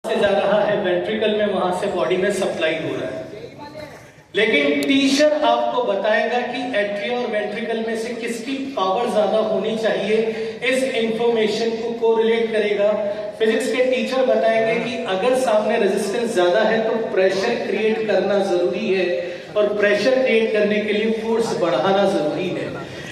से जा रहा है वेंट्रिकल में, वहां से बॉडी में सप्लाई हो रहा है। लेकिन टीचर आपको बताएगा कि एट्रिया और वेंट्रिकल में से किसकी पावर ज्यादा होनी चाहिए, इस इंफॉर्मेशन को कोरिलेट करेगा। फिजिक्स के टीचर बताएंगे कि अगर सामने रेजिस्टेंस ज्यादा है तो प्रेशर क्रिएट करना जरूरी है, और प्रेशर क्रिएट करने के लिए फोर्स बढ़ाना जरूरी है।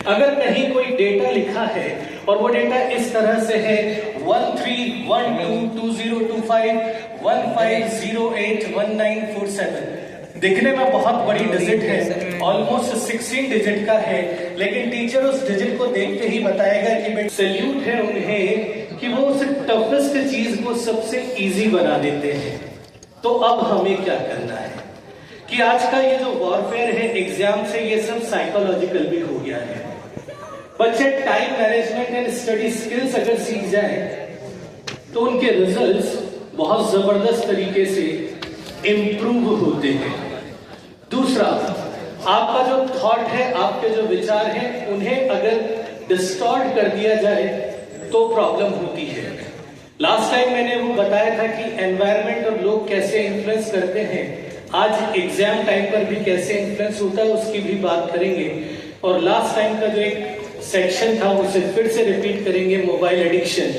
अगर कहीं कोई डेटा लिखा है और वो डेटा इस तरह से है 1312202515081947, दिखने में बहुत बड़ी डिजिट है, ऑलमोस्ट 16 डिजिट का है, लेकिन टीचर उस डिजिट को देखते ही बताएगा कि बेटा सैल्यूट है उन्हें कि वो उस टफेस्ट चीज को सबसे इजी बना देते हैं। तो अब हमें क्या करना है कि आज का ये जो वॉरफेयर है एग्जाम से, ये सब साइकोलॉजिकल भी हो गया है। बच्चे time management and study skills अगर सीख जाए तो उनके रिजल्ट्स बहुत जबरदस्त तरीके से इंप्रूव होते हैं। दूसरा, आपका जो थॉट है, आपके जो विचार हैं, उन्हें अगर डिस्टॉर्ट कर दिया जाए तो प्रॉब्लम होती है। लास्ट टाइम मैंने वो बताया था कि एनवायरनमेंट और लोग कैसे इन्फ्लुएंस करते हैं, आज एग्जाम टाइम पर भी कैसे इन्फ्लुएंस होता है उसकी भी बात करेंगे। और लास्ट टाइम का जो एक सेक्शन था उसे फिर से रिपीट करेंगे, मोबाइल एडिक्शन।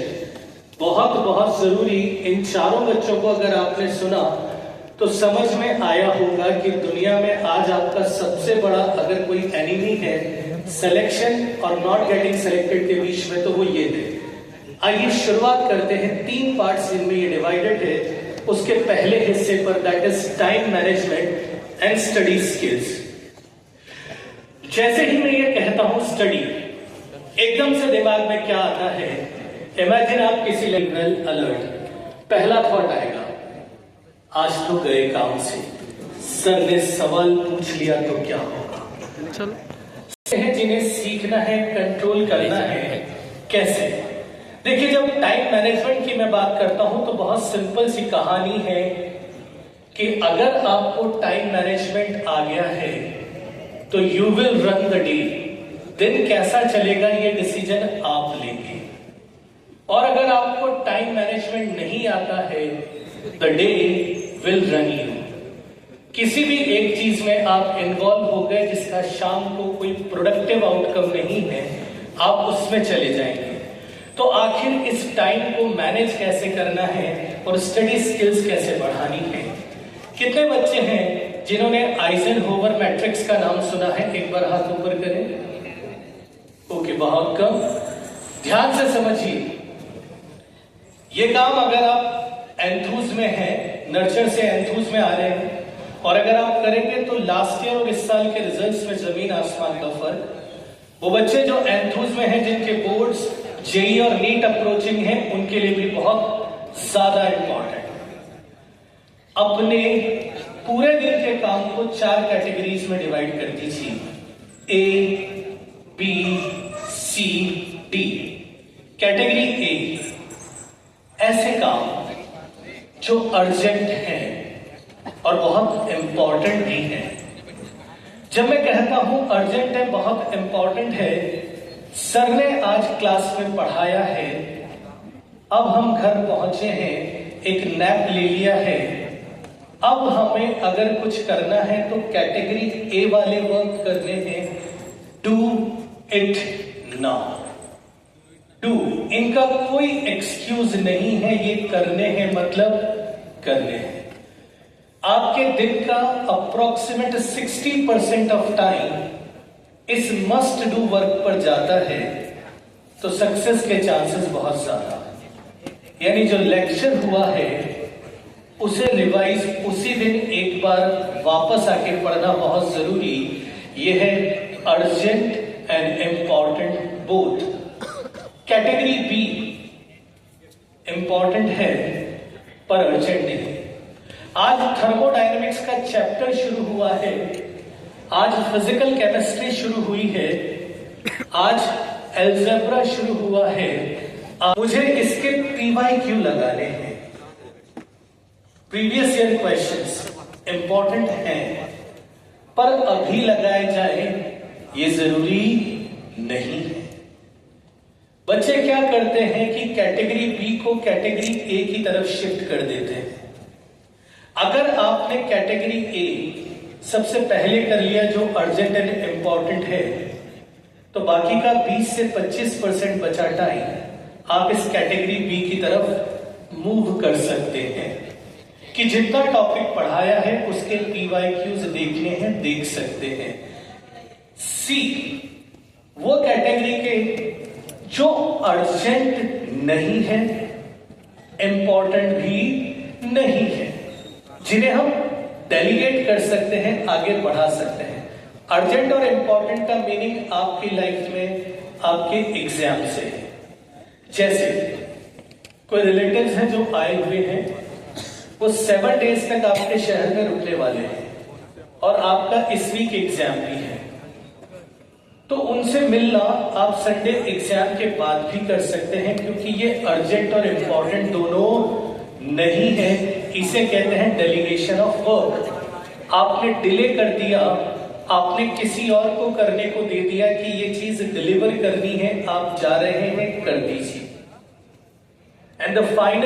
बहुत बहुत जरूरी, इन चारों बच्चों को अगर आपने सुना तो समझ में आया होगा कि दुनिया में आज आपका सबसे बड़ा अगर कोई एनिमी है सिलेक्शन और नॉट गेटिंग सिलेक्टेड के बीच में, तो वो ये है। आइए शुरुआत करते हैं 3 पार्ट्स जिनमें ये डिवाइडेड है। उसके पहले हिस्से पर, that is time management and study skills. जैसे ही मैं ये कहता हूं स्टडी, एकदम से दिमाग में क्या आता है? इमेजिन आप किसी लेवल अलर्ट, पहला थॉट आएगा आज तो गए काम से, सर ने सवाल पूछ लिया तो क्या होगा। चलो जिन्हें सीखना है, कंट्रोल करना है, कैसे? देखिए, जब टाइम मैनेजमेंट की मैं बात करता हूं तो बहुत सिंपल सी कहानी है कि अगर आपको टाइम मैनेजमेंट आ गया है तो you will run the day. दिन कैसा चलेगा ये डिसीजन आप लेंगे। और अगर आपको टाइम मैनेजमेंट नहीं आता है, the day will run you. किसी भी एक चीज में आप इन्वॉल्व हो गए जिसका शाम को कोई प्रोडक्टिव आउटकम नहीं है, आप उसमें चले जाएंगे। तो आखिर इस टाइम को मैनेज कैसे करना है और स्टडी स्किल्स कैसे बढ़ानी है? कितने बच्चे हैं जिन्होंने आइजनहोवर मैट्रिक्स का नाम सुना है? एक बार हाथ ऊपर करें। ओके, बहुत कम। ध्यान से समझिए, ये काम अगर आप एंथूज में हैं, नर्चर से एंथूज में आ रहे हैं, और अगर आप करेंगे तो लास्ट ईयर और इस साल के रिजल्ट्स में जमीन आसमान का फर्क। वो बच्चे जो एंथूज में हैं, जिनके बोर्ड्स जेई और नीट अप्रोचिंग है, उनके लिए भी बहुत ज्यादा इंपॉर्टेंट। अपने पूरे दिन के काम को 4 कैटेगरीज में डिवाइड कर दीजिए, A, B, C, D. Category A, ऐसे काम जो अर्जेंट हैं और बहुत इंपॉर्टेंट भी हैं। जब मैं कहता हूं अर्जेंट है, बहुत इंपॉर्टेंट है, सर ने आज क्लास में पढ़ाया है, अब हम घर पहुंचे हैं, एक नैप ले लिया है, अब हमें अगर कुछ करना है तो कैटेगरी ए वाले वर्क करने हैं, डू इट नाउ। डू, इनका कोई एक्सक्यूज नहीं है, ये करने हैं मतलब करने हैं। आपके दिन का अप्रोक्सीमेट 60% ऑफ टाइम इस मस्ट डू वर्क पर जाता है, तो सक्सेस के चांसेस बहुत ज्यादा। यानी जो लेक्चर हुआ है उसे रिवाइज उसी दिन एक बार वापस आके पढ़ना बहुत जरूरी। यह है urgent and important both. Category be important है पर अर्जेंट नहीं। आज थर्मोडायनेमिक्स का चैप्टर शुरू हुआ है, आज फिजिकल केमिस्ट्री शुरू हुई है, आज एल्जेब्रा शुरू हुआ है। मुझे इसके PYQ लगाने हैं, प्रीवियस ईयर क्वेश्चंस इंपॉर्टेंट हैं, पर अभी लगाए जाए ये जरूरी नहीं है। बच्चे क्या करते हैं कि कैटेगरी बी को कैटेगरी ए की तरफ शिफ्ट कर देते हैं। अगर आपने कैटेगरी ए सबसे पहले कर लिया जो अर्जेंट एंड इंपॉर्टेंट है, तो बाकी का 20 से 25% बचा टाइम आप इस कैटेगरी बी की तरफ मूव कर सकते हैं कि जितना टॉपिक पढ़ाया है उसके पीवाईक्यूज देखने हैं, देख सकते हैं। सी वो कैटेगरी के जो अर्जेंट नहीं है, इंपॉर्टेंट भी नहीं है, जिन्हें हम डेलीगेट कर सकते हैं, आगे बढ़ा सकते हैं। अर्जेंट और इंपॉर्टेंट का मीनिंग आपकी लाइफ में आपके एग्जाम से है। जैसे कोई रिलेटिव्स हैं जो आए हुए हैं, वो 7 डेज तक आपके शहर में रुकने वाले हैं और आपका इस वीक एग्जाम भी है, तो उनसे मिलना आप संडे एग्जाम के बाद भी कर सकते हैं, क्योंकि ये अर्जेंट और इंपॉर्टेंट दोनों नहीं है। इसे कहते हैं डेलीगेशन ऑफ वर्क। आपने डिले कर दिया, आपने किसी और को करने को दे दिया कि ये चीज डिलीवर करनी है, आप जा रहे हैं, कर दीजिए। And the final